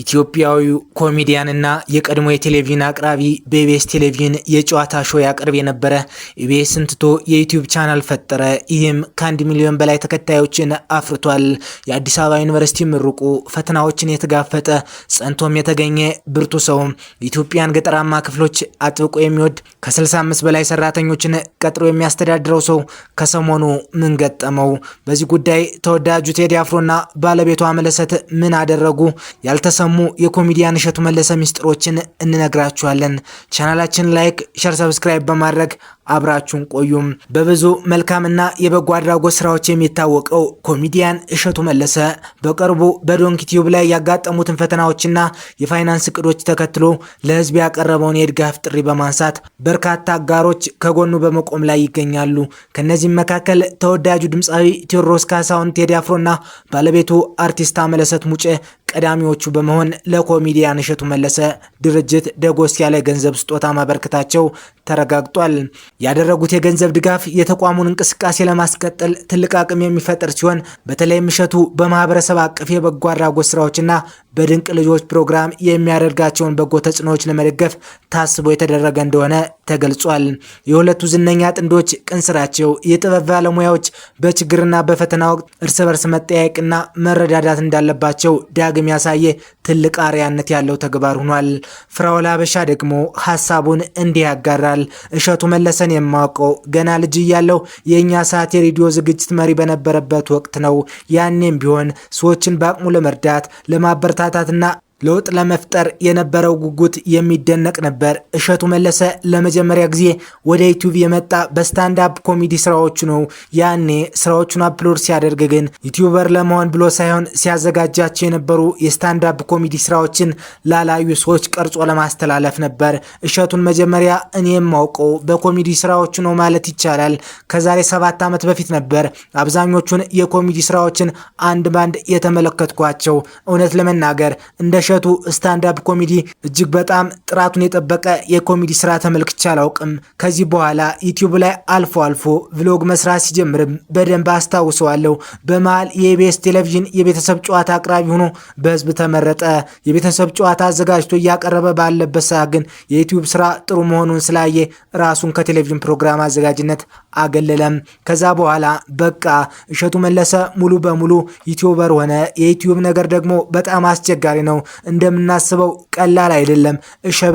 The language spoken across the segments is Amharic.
ኢትዮጵያዊው ኮሜዲያንና የቀድሞ የቴሌቪዥን አቅራቢ በኢቢኤስ ቴሌቪዥን የጨዋታ ሾው ያቀርብ የነበረ ኢቢኤስን ትቶ የዩቲዩብ ቻናል ፈጠረ። ይህም ከ1 ሚሊዮን በላይ ተከታዮችን አፍርቷል። የአዲስ አበባ ዩኒቨርሲቲ ምሩቁ ፈተናዎችን የተጋፈጠ ጸንቶም የተገኘ ብርቱ ሰው የኢትዮጵያን ገጠራማ ክፍሎች አጥብቆ የሚወድ ከ65 በላይ ሰራተኞችን ቀጥሮ የሚያስተዳድረው ሰው ከሰሞኑ ምን ገጠመው? በዚህ ጉዳይ ተወዳጁ ቴዲ አፍሮና ባለቤቷ መለሰት ምን አደረጉ? ያልተሰሙ የኮሜዲያን እሸቱ መለሰ ሚስጥሮችን እንነግራችኋለን። ቻናላችን ላይክ፣ ሼር፣ ሰብስክራይብ በማድረግ አብራችሁን ቆዩም። በብዙ መልካምና የበጎ አድራጎት ስራዎች የሚታወቀው ኮሜዲያን እሸቱ መለሰ በቅርቡ በዶንኪ ቲዩብ ላይ ያጋጠሙትን ፈተናዎችና የፋይናንስ እቅዶች ተከትሎ ለህዝብ ያቀረበውን የድጋፍ ጥሪ በማንሳት በርካታ አጋሮች ከጎኑ በመቆም ላይ ይገኛሉ። ከነዚህም መካከል ተወዳጁ ድምፃዊ ቴዎድሮስ ካሳሁን ቴዲ አፍሮና ባለቤቱ አርቲስት መለሰት ሙጬ ቀዳሚዎቹ በመሆን ለኮሜዲያን እሸቱ መለሰ ድርጅት ደጎስ ያለ ገንዘብ ስጦታ ማበርከታቸው ተረጋግጧል። ያደረጉት የገንዘብ ድጋፍ የተቋሙን እንቅስቃሴ ለማስቀጠል ትልቅ አቅም የሚፈጥር ሲሆን በተለይም እሸቱ በማህበረሰብ አቀፍ የበጎ አድራጎት ስራዎችና በድንቅ ልጆች ፕሮግራም የሚያደርጋቸውን በጎ ተጽዕኖዎች ለመደገፍ ታስቦ የተደረገ እንደሆነ ተገልጿል። የሁለቱ ዝነኛ ጥንዶች ቅን ስራቸው የጥበብ ባለሙያዎች በችግርና በፈተና ወቅት እርስ በርስ መጠያየቅና መረዳዳት እንዳለባቸው ዳግም ያሳየ ትልቅ አርአያነት ያለው ተግባር ሆኗል። ፍራኦል ሀበሻ ደግሞ ሀሳቡን እንዲህ ያጋራል። እሸቱ መለሰን የማውቀው ገና ልጅ እያለሁ የእኛ ሰዓት የሬዲዮ ዝግጅት መሪ በነበረበት ወቅት ነው። ያኔም ቢሆን ሰዎችን በአቅሙ ለመርዳት ለማበረታታትና ለውጥ ለመፍጠር የነበረው ጉጉት የሚደነቅ ነበር። እሸቱ መለሰ ለመጀመሪያ ጊዜ ወደ ዩቲዩብ የመጣ በስታንድ አፕ ኮሜዲ ስራዎቹ ነው። ያኔ ስራዎቹን አፕሎድ ሲያደርግ ግን ዩቲዩበር ለመሆን ብሎ ሳይሆን ሲያዘጋጃቸው የነበሩ የስታንድ አፕ ኮሜዲ ስራዎችን ላላዩ ሰዎች ቀርጾ ለማስተላለፍ ነበር። እሸቱን መጀመሪያ እኔ የማውቀው በኮሜዲ ስራዎቹ ነው ማለት ይቻላል። ከዛሬ 7 ዓመት በፊት ነበር አብዛኞቹን የኮሜዲ ስራዎችን አንድ ባንድ የተመለከትኳቸው። እውነት ለመናገር እንደ እሸቱ ስታንድ አፕ ኮሜዲ እጅግ በጣም ጥራቱን የጠበቀ የኮሜዲ ስራ ተመልክቼ አላውቅም። ከዚህ በኋላ ዩቲዩብ ላይ አልፎ አልፎ ቭሎግ መስራት ሲጀምርም በደንብ አስታውሰዋለሁ። በመሃል የኢቢኤስ ቴሌቪዥን የቤተሰብ ጨዋታ አቅራቢ ሆኖ በህዝብ ተመረጠ። የቤተሰብ ጨዋታ አዘጋጅቶ እያቀረበ ባለበት ሰዓት ግን የዩቲዩብ ስራ ጥሩ መሆኑን ስላየ ራሱን ከቴሌቪዥን ፕሮግራም አዘጋጅነት አገለለም። ከዛ በኋላ በቃ እሸቱ መለሰ ሙሉ በሙሉ ዩቲዩበር ሆነ። የዩቲዩብ ነገር ደግሞ በጣም አስቸጋሪ ነው። እንደምናስበው ቀላል አይደለም።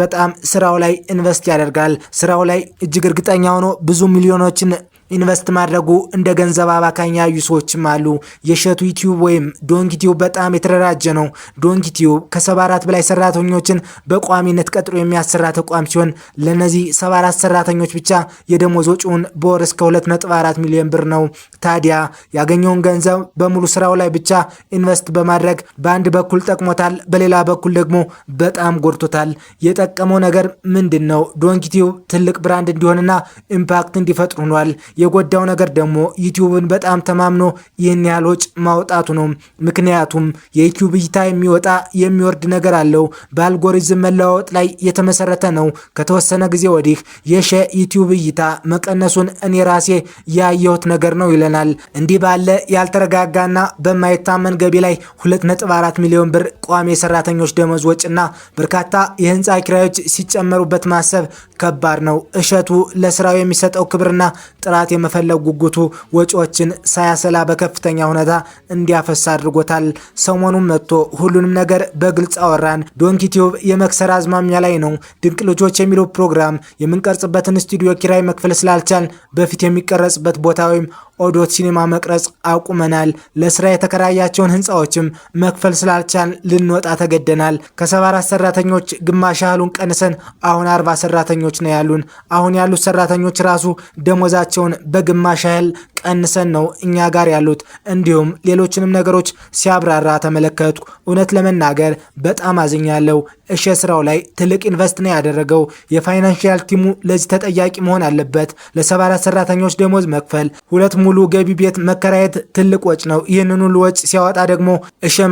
በጣም ስራው ላይ ኢንቨስት ያደርጋል። ስራው ላይ እጅግ እርግጠኛ ሆኖ ብዙ ሚሊዮኖችን ኢንቨስት ማድረጉ እንደ ገንዘብ አባካኝ ያዩ ሰዎችም አሉ። የእሸቱ ዩቲዩብ ወይም ዶንኪ ቲዩብ በጣም የተደራጀ ነው። ዶንኪ ቲዩብ ከ74 በላይ ሰራተኞችን በቋሚነት ቀጥሮ የሚያሰራ ተቋም ሲሆን ለነዚህ 74 ሰራተኞች ብቻ የደሞዝ ወጪውን በወር እስከ 2.4 ሚሊዮን ብር ነው። ታዲያ ያገኘውን ገንዘብ በሙሉ ስራው ላይ ብቻ ኢንቨስት በማድረግ በአንድ በኩል ጠቅሞታል፣ በሌላ በኩል ደግሞ በጣም ጎድቶታል። የጠቀመው ነገር ምንድን ነው? ዶንኪ ቲዩብ ትልቅ ብራንድ እንዲሆንና ኢምፓክት እንዲፈጥር ሆኗል። የጎዳው ነገር ደግሞ ዩቲዩብን በጣም ተማምኖ ይህን ያህል ወጪ ማውጣቱ ነው። ምክንያቱም የዩቲዩብ እይታ የሚወጣ የሚወርድ ነገር አለው። በአልጎሪዝም መለዋወጥ ላይ የተመሰረተ ነው። ከተወሰነ ጊዜ ወዲህ ዩቲዩብ እይታ መቀነሱን እኔ ራሴ ያየሁት ነገር ነው ይለናል። እንዲህ ባለ ያልተረጋጋና በማይታመን ገቢ ላይ 2.4 ሚሊዮን ብር ቋሚ የሰራተኞች ደመወዝ ወጪና በርካታ የህንፃ ኪራዮች ሲጨመሩበት ማሰብ ከባድ ነው። እሸቱ ለስራው የሚሰጠው ክብርና ጥራት የመፈለግ ጉጉቱ ወጪዎችን ሳያሰላ በከፍተኛ ሁኔታ እንዲያፈስ አድርጎታል። ሰሞኑን መጥቶ ሁሉንም ነገር በግልጽ አወራን። ዶንኪ ቲዩብ የመክሰር አዝማሚያ ላይ ነው። ድንቅ ልጆች የሚለው ፕሮግራም የምንቀርጽበትን ስቱዲዮ ኪራይ መክፈል ስላልቻል በፊት የሚቀረጽበት ቦታ ወይም ኦዶት ሲኒማ መቅረጽ አቁመናል። ለስራ የተከራያቸውን ህንፃዎችም መክፈል ስላልቻል ልንወጣ ተገደናል። ከ74 ሰራተኞች ግማሽ ያህሉን ቀንሰን አሁን 40 ሰራተኞች ነው ያሉን። አሁን ያሉት ሰራተኞች ራሱ ደሞዛቸውን በግማሽ ያህል ቀንሰን ነው እኛ ጋር ያሉት። እንዲሁም ሌሎችንም ነገሮች ሲያብራራ ተመለከትኩ። እውነት ለመናገር በጣም አዝኛለሁ። ስራው ላይ ትልቅ ኢንቨስት ነው ያደረገው። የፋይናንሻል ቲሙ ለዚህ ተጠያቂ መሆን አለበት። ለ74 ሰራተኞች ደሞዝ መክፈል፣ 2 ሙሉ ገቢ ቤት መከራየት ትልቅ ወጭ ነው። ይህንን ሁሉ ወጭ ሲያወጣ ደግሞ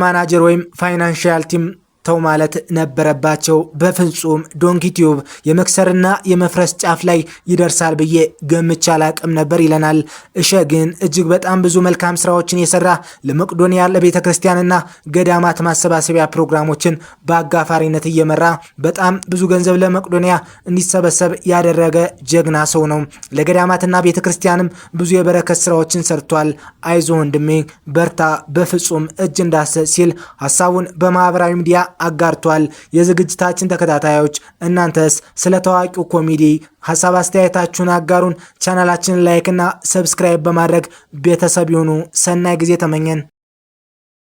ማናጀር ወይም ፋይናንሻል ቲም ተው ማለት ነበረባቸው። በፍጹም ዶንኪ ቲዩብ የመክሰርና የመፍረስ ጫፍ ላይ ይደርሳል ብዬ ገምቼ አላቅም ነበር ይለናል። እሸ ግን እጅግ በጣም ብዙ መልካም ስራዎችን የሰራ ለመቄዶንያ ለቤተ ክርስቲያንና ገዳማት ማሰባሰቢያ ፕሮግራሞችን በአጋፋሪነት እየመራ በጣም ብዙ ገንዘብ ለመቄዶንያ እንዲሰበሰብ ያደረገ ጀግና ሰው ነው። ለገዳማትና ቤተ ክርስቲያንም ብዙ የበረከት ስራዎችን ሰርቷል። አይዞ ወንድሜ በርታ፣ በፍጹም እጅ እንዳሰ ሲል ሀሳቡን በማህበራዊ ሚዲያ አጋርቷል። የዝግጅታችን ተከታታዮች እናንተስ ስለ ታዋቂው ኮሜዲ ሀሳብ አስተያየታችሁን አጋሩን። ቻናላችንን ላይክና ሰብስክራይብ በማድረግ ቤተሰብ ይሁኑ። ሰናይ ጊዜ ተመኘን።